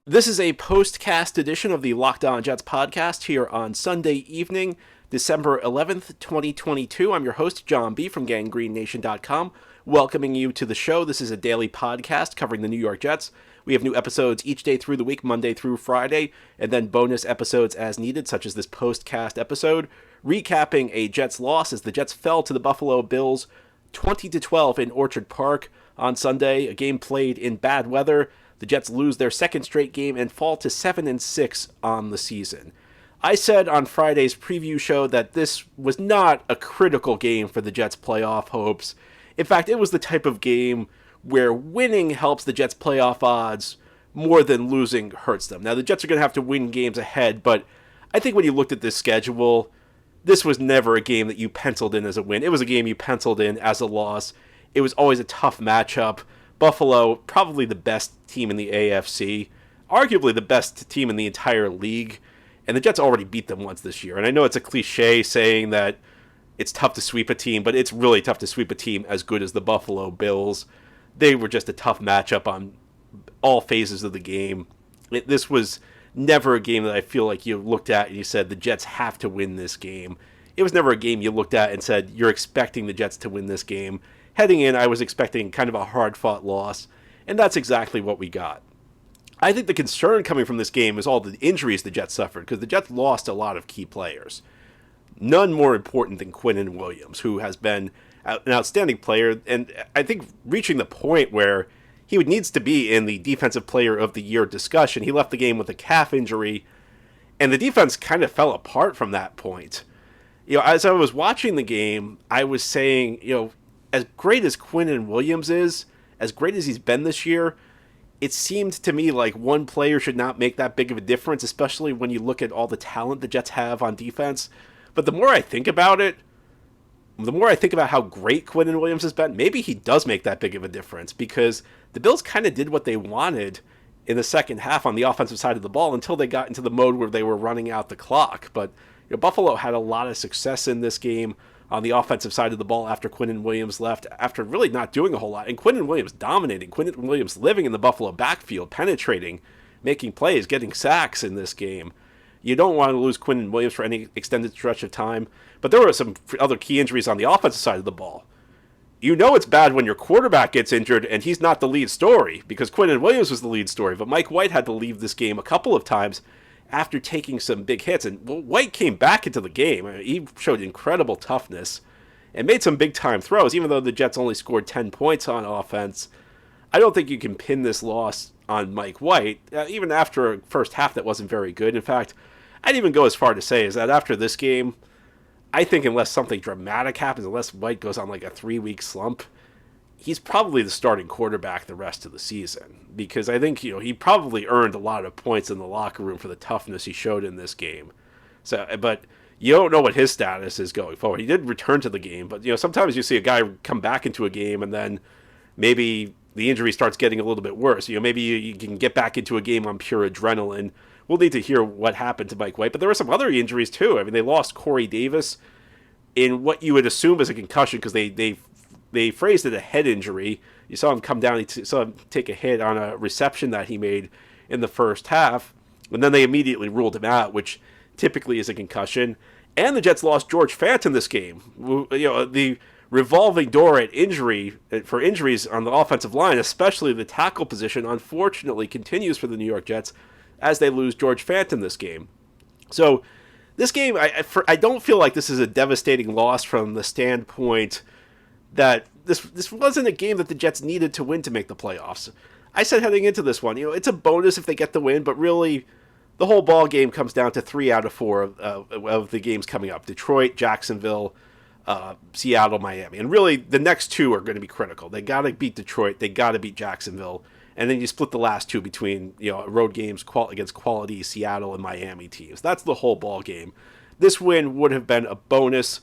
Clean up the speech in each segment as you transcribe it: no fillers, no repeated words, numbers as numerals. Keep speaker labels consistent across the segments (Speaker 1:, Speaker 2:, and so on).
Speaker 1: This is a postcast edition of the Locked On Jets podcast here on Sunday evening, December 11th, 2022. I'm your host, John B. from GangreneNation.com, welcoming you to the show. This is a daily podcast covering the New York Jets. We have new episodes each day through the week, Monday through Friday, and then bonus episodes as needed, such as this postcast episode, recapping a Jets loss as the Jets fell to the Buffalo Bills 20-12 in Orchard Park on Sunday, a game played in bad weather. The Jets lose their second straight game and fall to 7-6 on the season. I said on Friday's preview show that this was not a critical game for the Jets' playoff hopes. In fact, it was the type of game where winning helps the Jets' playoff odds more than losing hurts them. Now, the Jets are going to have to win games ahead, but I think when you looked at this schedule, this was never a game that you penciled in as a win. It was a game you penciled in as a loss. It was always a tough matchup. Buffalo, probably the best team in the AFC, arguably the best team in the entire league, and the Jets already beat them once this year. And I know it's a cliche saying that it's tough to sweep a team, but it's really tough to sweep a team as good as the Buffalo Bills. They were just a tough matchup on all phases of the game. This was never a game that I feel like you looked at and you said the Jets have to win this game. It was never a game you looked at and said you're expecting the Jets to win this game. Heading in, I was expecting kind of a hard-fought loss, and that's exactly what we got. I think the concern coming from this game is all the injuries the Jets suffered, because the Jets lost a lot of key players. None more important than Quinnen Williams, who has been an outstanding player, and I think reaching the point where he needs to be in the Defensive Player of the Year discussion. He left the game with a calf injury, and the defense kind of fell apart from that point. As I was watching the game, I was saying, as great as Quinnen Williams is, as great as he's been this year, it seemed to me like one player should not make that big of a difference, especially when you look at all the talent the Jets have on defense. But the more I think about it, the more I think about how great Quinnen Williams has been, maybe he does make that big of a difference, because the Bills kind of did what they wanted in the second half on the offensive side of the ball until they got into the mode where they were running out the clock. But Buffalo had a lot of success in this game on the offensive side of the ball after Quinnen Williams left, after really not doing a whole lot. And Quinnen Williams dominating. Quinnen Williams living in the Buffalo backfield, penetrating, making plays, getting sacks in this game. You don't want to lose Quinnen Williams for any extended stretch of time. But there were some other key injuries on the offensive side of the ball. It's bad when your quarterback gets injured and he's not the lead story, because Quinnen Williams was the lead story. But Mike White had to leave this game a couple of times after taking some big hits. And White came back into the game. He showed incredible toughness and made some big-time throws, even though the Jets only scored 10 points on offense. I don't think you can pin this loss on Mike White, even after a first half that wasn't very good. In fact, I'd even go as far to say is that after this game, I think unless something dramatic happens, unless White goes on like a 3-week slump, he's probably the starting quarterback the rest of the season, because I think he probably earned a lot of points in the locker room for the toughness he showed in this game. But you don't know what his status is going forward. He did return to the game, but sometimes you see a guy come back into a game and then maybe the injury starts getting a little bit worse. Maybe you can get back into a game on pure adrenaline. We'll need to hear what happened to Mike White, but there were some other injuries too. I mean, they lost Corey Davis in what you would assume is a concussion, because they phrased it a head injury. You saw him come down, you saw him take a hit on a reception that he made in the first half, and then they immediately ruled him out, which typically is a concussion. And the Jets lost George Fant in this game. The revolving door at for injuries on the offensive line, especially the tackle position, unfortunately continues for the New York Jets as they lose George Fant in this game. So this game, I don't feel like this is a devastating loss from the standpoint that this wasn't a game that the Jets needed to win to make the playoffs. I said heading into this one, it's a bonus if they get the win, but really the whole ball game comes down to 3 out of 4 of the games coming up: Detroit, Jacksonville, Seattle, Miami. And really the next two are going to be critical. They got to beat Detroit, they got to beat Jacksonville, and then you split the last two between road games against quality Seattle and Miami teams. That's the whole ball game. This win would have been a bonus.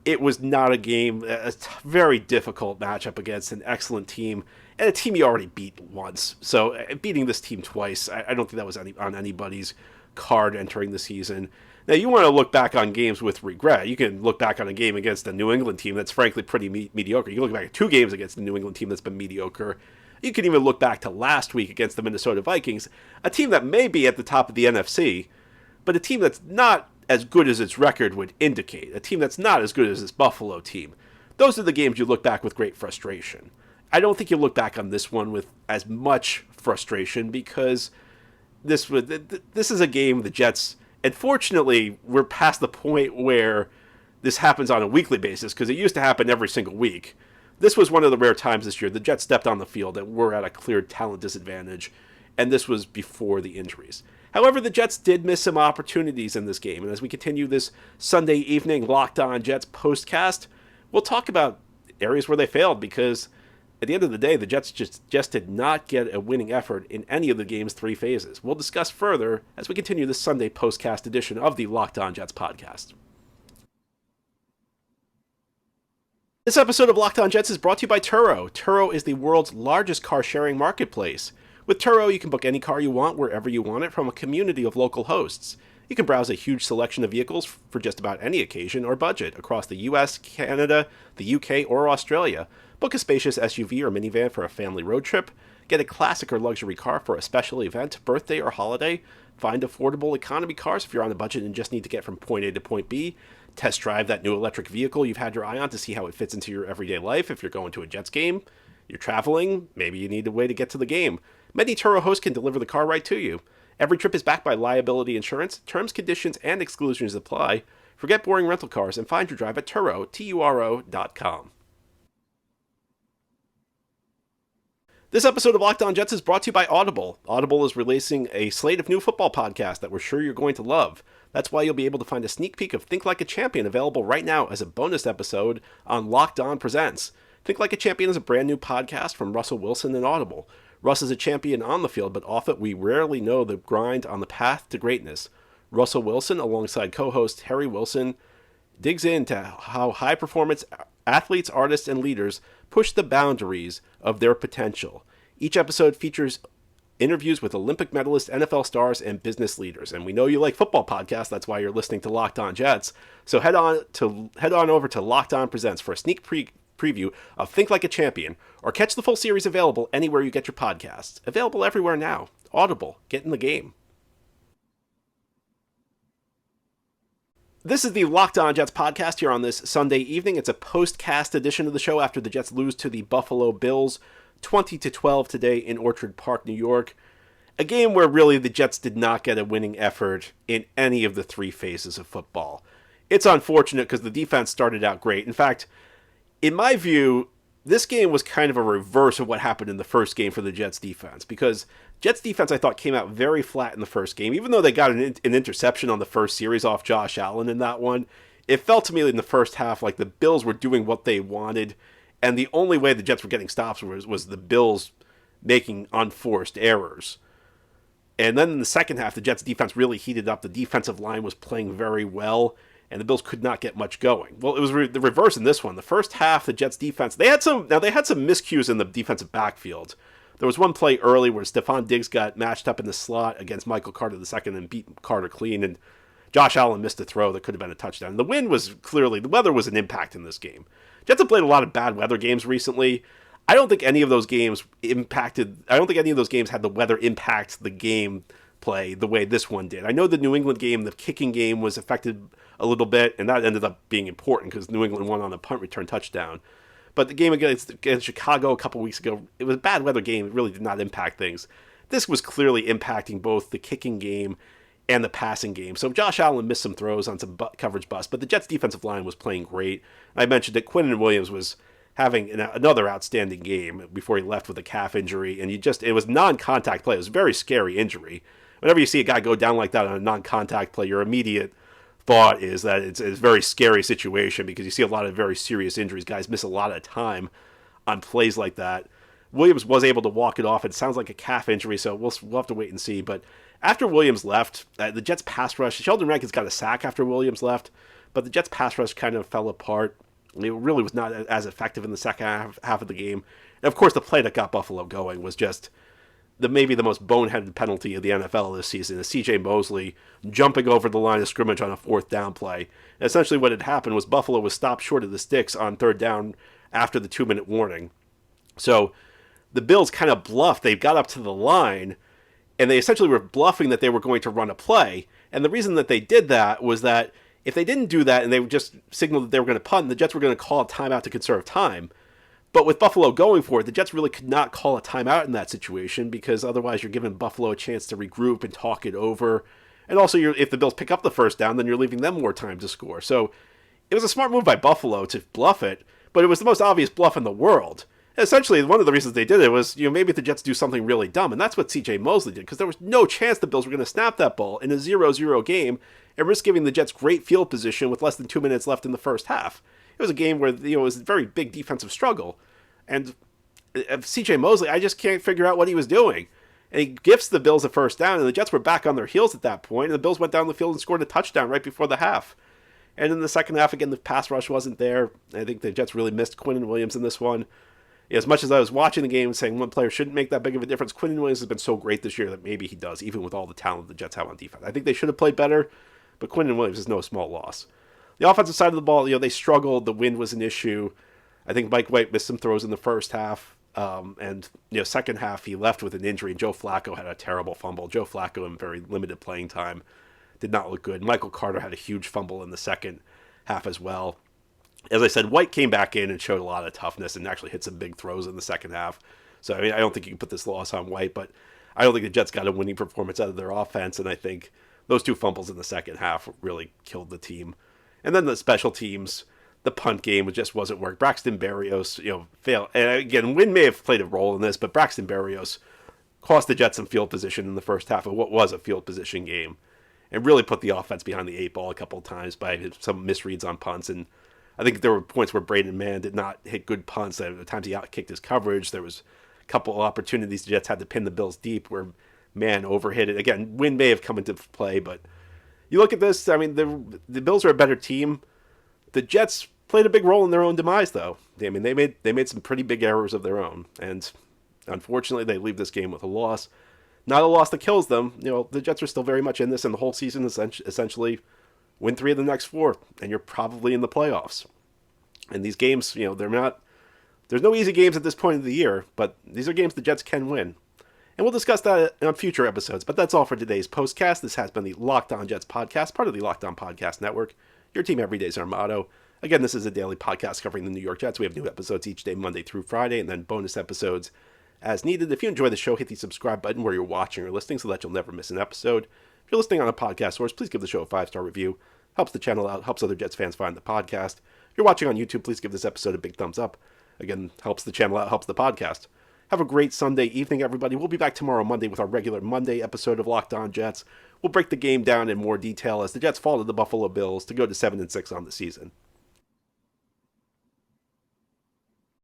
Speaker 1: It was not a game, a very difficult matchup against an excellent team, and a team you already beat once. So beating this team twice, I don't think that was on anybody's card entering the season. Now, you want to look back on games with regret. You can look back on a game against a New England team that's frankly pretty mediocre. You can look back at 2 games against the New England team that's been mediocre, You can even look back to last week against the Minnesota Vikings, a team that may be at the top of the NFC, but a team that's not as good as its record would indicate, a team that's not as good as this Buffalo team. Those are the games you look back with great frustration. I don't think you look back on this one with as much frustration because this is a game the Jets, unfortunately, we're past the point where this happens on a weekly basis because it used to happen every single week. This was one of the rare times this year the Jets stepped on the field and were at a clear talent disadvantage, and this was before the injuries. However, the Jets did miss some opportunities in this game, and as we continue this Sunday evening Locked On Jets postcast, we'll talk about areas where they failed because at the end of the day, the Jets just did not get a winning effort in any of the game's three phases. We'll discuss further as we continue this Sunday postcast edition of the Locked On Jets podcast. This episode of Locked On Jets is brought to you by Turo. Turo is the world's largest car-sharing marketplace. With Turo, you can book any car you want wherever you want it from a community of local hosts. You can browse a huge selection of vehicles for just about any occasion or budget across the US, Canada, the UK, or Australia. Book a spacious SUV or minivan for a family road trip. Get a classic or luxury car for a special event, birthday, or holiday. Find affordable economy cars if you're on a budget and just need to get from point A to point B. Test drive that new electric vehicle you've had your eye on to see how it fits into your everyday life if you're going to a Jets game. You're traveling, maybe you need a way to get to the game. Many Turo hosts can deliver the car right to you. Every trip is backed by liability insurance. Terms, conditions, and exclusions apply. Forget boring rental cars and find your drive at Turo, Turo.com. This episode of Locked On Jets is brought to you by Audible. Audible is releasing a slate of new football podcasts that we're sure you're going to love. That's why you'll be able to find a sneak peek of Think Like a Champion available right now as a bonus episode on Locked On Presents. Think Like a Champion is a brand new podcast from Russell Wilson and Audible. Russ is a champion on the field, but off it we rarely know the grind on the path to greatness. Russell Wilson, alongside co-host Harry Wilson, digs into how high-performance athletes, artists, and leaders push the boundaries of their potential. Each episode features interviews with Olympic medalists, NFL stars, and business leaders. And we know you like football podcasts, that's why you're listening to Locked On Jets. So head on over to Locked On Presents for a sneak preview of Think Like a Champion, or catch the full series available anywhere you get your podcasts. Available everywhere now. Audible, get in the game. This is the Locked On Jets podcast here on this Sunday evening. It's a postcast edition of the show after the Jets lose to the Buffalo Bills 20-12 today in Orchard Park, New York. A game where really the Jets did not get a winning effort in any of the three phases of football. It's unfortunate because the defense started out great. In fact, in my view, this game was kind of a reverse of what happened in the first game for the Jets defense, because Jets defense, I thought, came out very flat in the first game. Even though they got an interception on the first series off Josh Allen in that one, it felt to me in the first half like the Bills were doing what they wanted, and the only way the Jets were getting stops was the Bills making unforced errors. And then in the second half, the Jets defense really heated up. The defensive line was playing very well, and the Bills could not get much going. Well, it was the reverse in this one. The first half, the Jets defense, they had some miscues in the defensive backfield. There was one play early where Stephon Diggs got matched up in the slot against Michael Carter II and beat Carter clean, and Josh Allen missed a throw that could have been a touchdown. And the weather was an impact in this game. Jets have played a lot of bad weather games recently. I don't think any of those games had the weather impact the game play the way this one did. I know the New England game, the kicking game, was affected a little bit, and that ended up being important because New England won on a punt return touchdown. But the game against Chicago a couple weeks ago, it was a bad weather game. It really did not impact things. This was clearly impacting both the kicking game and the passing game. So Josh Allen missed some throws on some coverage busts, but the Jets' defensive line was playing great. I mentioned that Quinnen Williams was having another outstanding game before he left with a calf injury, and it was non-contact play. It was a very scary injury. Whenever you see a guy go down like that on a non-contact play, your immediate thought is that it's a very scary situation because you see a lot of very serious injuries. Guys miss a lot of time on plays like that. Williams was able to walk it off. It sounds like a calf injury, so we'll have to wait and see. But after Williams left, the Jets' pass rush, Sheldon Rankins got a sack after Williams left, but the Jets' pass rush kind of fell apart. It really was not as effective in the second half of the game. And of course, the play that got Buffalo going was just maybe the most boneheaded penalty of the NFL this season, is C.J. Mosley jumping over the line of scrimmage on a fourth down play. And essentially what had happened was Buffalo was stopped short of the sticks on third down after the 2-minute warning. So the Bills kind of bluffed. They got up to the line, and they essentially were bluffing that they were going to run a play. And the reason that they did that was that if they didn't do that and they would just signaled that they were going to punt, the Jets were going to call a timeout to conserve time. But with Buffalo going for it, the Jets really could not call a timeout in that situation because otherwise you're giving Buffalo a chance to regroup and talk it over. And also, if the Bills pick up the first down, then you're leaving them more time to score. So it was a smart move by Buffalo to bluff it, but it was the most obvious bluff in the world. Essentially, one of the reasons they did it was, maybe the Jets do something really dumb, and that's what C.J. Mosley did, because there was no chance the Bills were going to snap that ball in a 0-0 game and risk giving the Jets great field position with less than 2 minutes left in the first half. It was a game where, it was a very big defensive struggle, and C.J. Mosley, I just can't figure out what he was doing. And he gifts the Bills a first down, and the Jets were back on their heels at that point, and the Bills went down the field and scored a touchdown right before the half. And in the second half, again, the pass rush wasn't there. I think the Jets really missed Quinnen Williams in this one. As much as I was watching the game saying one player shouldn't make that big of a difference, Quinnen Williams has been so great this year that maybe he does, even with all the talent the Jets have on defense. I think they should have played better, but Quinnen Williams is no small loss. The offensive side of the ball, they struggled. The wind was an issue. I think Mike White missed some throws in the first half. And second half, he left with an injury. Joe Flacco had a terrible fumble. Joe Flacco, in very limited playing time, did not look good. Michael Carter had a huge fumble in the second half as well. As I said, White came back in and showed a lot of toughness and actually hit some big throws in the second half. So, I don't think you can put this loss on White, but I don't think the Jets got a winning performance out of their offense, and I think those two fumbles in the second half really killed the team. And then the special teams, the punt game just wasn't working. Braxton Berrios, failed. And again, Wynn may have played a role in this, but Braxton Berrios cost the Jets some field position in the first half of what was a field position game and really put the offense behind the eight ball a couple of times by some misreads on punts. And I think there were points where Braden Mann did not hit good punts. At times he outkicked his coverage. There was a couple of opportunities the Jets had to pin the Bills deep where Mann overhit it. Again, Wynn may have come into play, but you look at this, the Bills are a better team. The Jets played a big role in their own demise, though. They made some pretty big errors of their own, and unfortunately, they leave this game with a loss. Not a loss that kills them. The Jets are still very much in this, and the whole season is essentially win 3 of the next 4, and you're probably in the playoffs. And these games, they're not. There's no easy games at this point of the year, but these are games the Jets can win. And we'll discuss that on future episodes. But that's all for today's postcast. This has been the Locked On Jets podcast, part of the Locked On Podcast Network. Your team every day is our motto. Again, this is a daily podcast covering the New York Jets. We have new episodes each day, Monday through Friday, and then bonus episodes as needed. If you enjoy the show, hit the subscribe button where you're watching or listening so that you'll never miss an episode. If you're listening on a podcast source, please give the show a 5-star review. Helps the channel out, helps other Jets fans find the podcast. If you're watching on YouTube, please give this episode a big thumbs up. Again, helps the channel out, helps the podcast. Have a great Sunday evening, everybody. We'll be back tomorrow, Monday, with our regular Monday episode of Locked On Jets. We'll break the game down in more detail as the Jets fall to the Buffalo Bills to go to 7-6 on the season.